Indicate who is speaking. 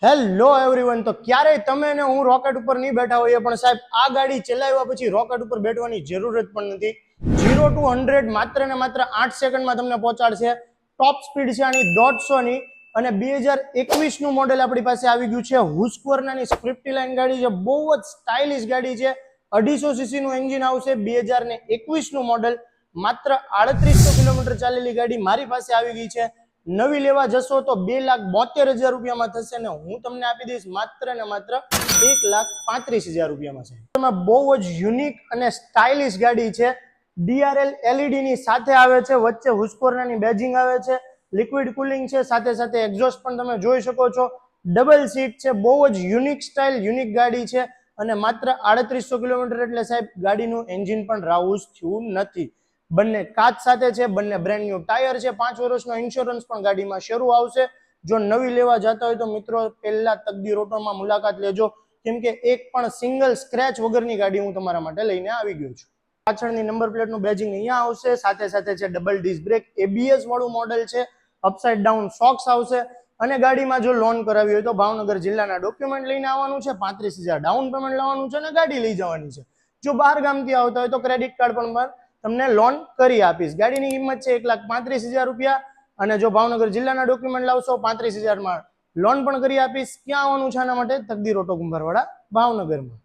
Speaker 1: Hello everyone. તો ક્યારેય તમે ને હું રોકેટ ઉપર નહીં બેઠા હોઈએ, પણ સાહેબ આ ગાડી ચલાવ્યા પછી રોકેટ ઉપર બેઠવાની જરૂરત પણ નથી. 0 to 100 માત્ર ને માત્ર 8 સેકન્ડમાં તમને પહોંચાડશે. ટોપ સ્પીડ છે આની 150 ની અને 2021 નું મોડેલ આપણી પાસે આવી ગયું છે. હુસ્કવર્નાની સ્ક્રિપ્ટી લાઇન ગાડી છે, બહુ જ સ્ટાઇલિશ ગાડી છે. 250 સીસી નું એન્જિન આવશે. 2021 નું મોડેલ, માત્ર 3800 કિલોમીટર ચાલેલી ગાડી મારી પાસે આવી ગઈ છે. નવી લેવા જશો તો 2,72,000 રૂપિયામાં થશે ને હું તમને આપી દઈશ માત્ર ને માત્ર 1,35,000 રૂપિયામાં છે. તમે બહુ જ યુનિક અને સ્ટાઇલિશ ગાડી છે. DRL LED ની સાથે આવે છે, વચ્ચે હુસ્કવર્નાની બેજિંગ આવે છે, લિક્વિડ કુલિંગ છે, સાથે સાથે એક્ઝોસ્ટ પણ તમે જોઈ શકો છો. ડબલ સીટ છે, બહુ જ યુનિક સ્ટાઇલ યુનિક ગાડી છે અને માત્ર 3800 કિલોમીટર એટલે સાહેબ ગાડીનું એન્જિન પણ રાઉઝ થયું નથી. બંને કાચ સાથે છે, બંને બ્રેન્ડ ન્યુ ટાયર છે, 5 વર્ષનો ઇન્સ્યોરન્સ પણ ગાડીમાં શરૂ આવશે. જો નવી લેવા જતા હોય તો મિત્રો પહેલા તકદીર ઓટોમાં મુલાકાત લેજો, કેમ કે એક પણ સિંગલ સ્ક્રેચ વગરની ગાડી હું તમારા માટે લઈને આવી ગયો છું. પાછળની નંબર પ્લેટનું બેજિંગ અહીંયા આવશે, સાથે સાથે છે ડબલ ડિસ્ક બ્રેક, ABS વાળું મોડેલ છે, અપસાઇડ ડાઉન શોક્સ આવશે. અને ગાડીમાં જો લોન કરાવી હોય તો ભાવનગર જિલ્લાના ડોક્યુમેન્ટ લઈને આવવાનું છે, 35,000 ડાઉન પેમેન્ટ લાવવાનું છે અને ગાડી લઈ જવાની છે. જો બહાર ગામથી આવતા હોય તો ક્રેડિટ કાર્ડ પણ તમને લોન કરી આપીશ. ગાડીની કિંમત છે 1,35,000 રૂપિયા અને જો ભાવનગર જિલ્લાના ડોક્યુમેન્ટ લાવશો 35,000 માં લોન પણ કરી આપીશ. ક્યાં આવવાનું છે આના માટે? તકદીર ઓટો કુંભારવાડા, ભાવનગરમાં.